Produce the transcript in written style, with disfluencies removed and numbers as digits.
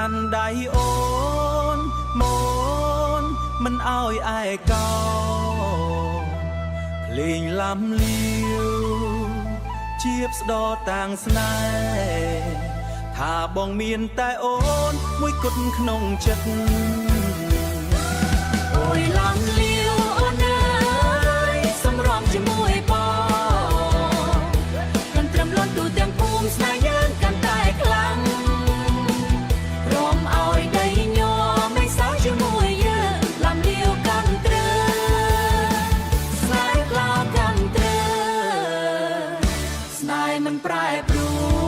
កាន់ដៃអូនម៉ូនមិនអោយឯកោភ្លេងឡាំលាវជាបស្ដោតាំងស្នេហ៍ថាបងមានតែអូនមួយគត់ក្នុងចិត្តអូយឡាំលាវអូនអើយសម្រំជាមួយបងមិនត្រឹមលន់ទូទាំងភូមិស្នេហ៍យើងកាន់តែខ្លាំងរំអោយដីញ័រមិនសោះជាមួយយើងឡាំលាវកាន់ត្រឹមស្នេហ៍ក្លាកាន់ត្រឹមស្នេហ៍មិនប្រែប្រួល